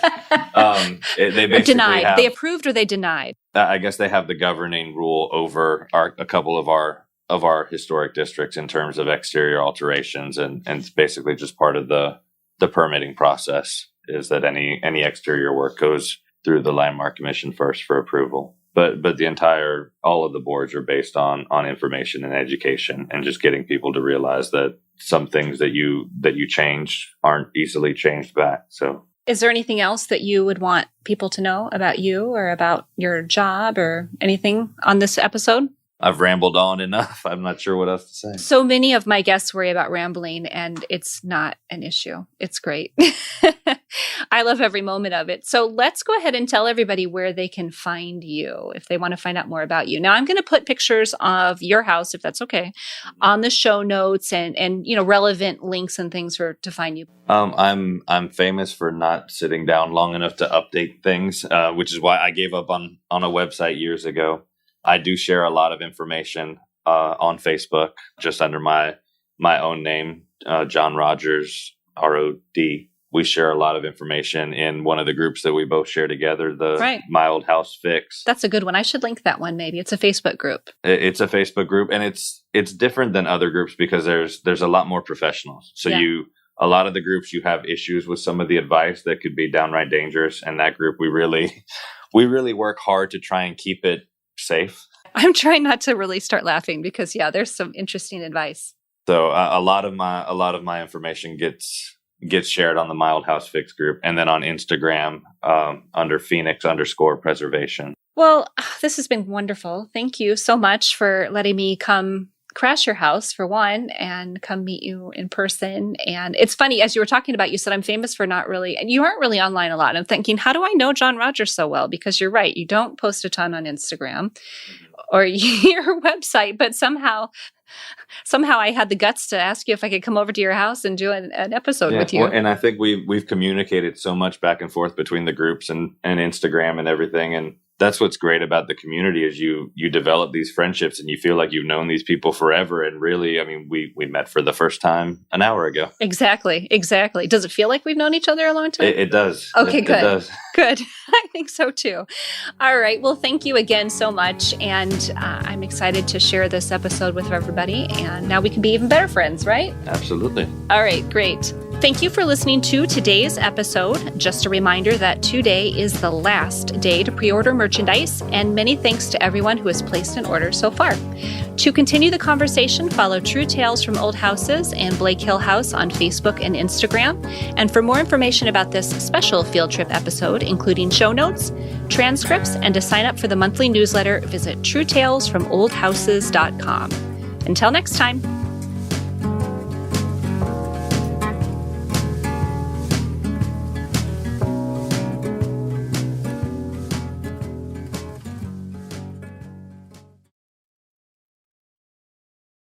They basically denied. They approved or they denied. I guess they have the governing rule over a couple of our historic districts in terms of exterior alterations, and it's basically just part of the permitting process is that any exterior work goes through the Landmark Commission first for approval. But all of the boards are based on information and education, and just getting people to realize that some things that you change aren't easily changed back. So, is there anything else that you would want people to know about you or about your job or anything on this episode? I've rambled on enough. I'm not sure what else to say. So many of my guests worry about rambling, and it's not an issue. It's great. I love every moment of it. So let's go ahead and tell everybody where they can find you if they want to find out more about you. Now, I'm going to put pictures of your house, if that's okay, on the show notes and relevant links and things to find you. I'm famous for not sitting down long enough to update things, which is why I gave up on a website years ago. I do share a lot of information on Facebook, just under my own name, John Rogers, ROD. We share a lot of information in one of the groups that we both share together, My Old House Fix. That's a good one. I should link that one, maybe. It's a Facebook group. It's a Facebook group, and it's different than other groups because there's a lot more professionals. So a lot of the groups, you have issues with some of the advice that could be downright dangerous. And that group, we really work hard to try and keep it safe. I'm trying not to really start laughing because there's some interesting advice. So a lot of my information gets shared on the My Old House Fix group, and then on Instagram under Phoenix_preservation. Well, this has been wonderful. Thank you so much for letting me come crash your house for one and come meet you in person. And it's funny, as you were talking about, you said I'm famous for not really, and you aren't really online a lot. I'm thinking, how do I know John Rogers so well? Because you're right, you don't post a ton on Instagram or your website, but somehow I had the guts to ask you if I could come over to your house and do an episode with you. Well, and I think we've communicated so much back and forth between the groups and Instagram and everything. that's what's great about the community is you develop these friendships and you feel like you've known these people forever. And really, I mean, we met for the first time an hour ago. Exactly. Does it feel like we've known each other a long time? It does. Okay, good. It does. Good. I think so too. All right. Well, thank you again so much. And I'm excited to share this episode with everybody. And now we can be even better friends, right? Absolutely. All right. Great. Thank you for listening to today's episode. Just a reminder that today is the last day to pre-order merchandise, and many thanks to everyone who has placed an order so far. To continue the conversation, follow True Tales from Old Houses and Blake Hill House on Facebook and Instagram. And for more information about this special field trip episode, including show notes, transcripts, and to sign up for the monthly newsletter, visit truetalesfromoldhouses.com. Until next time.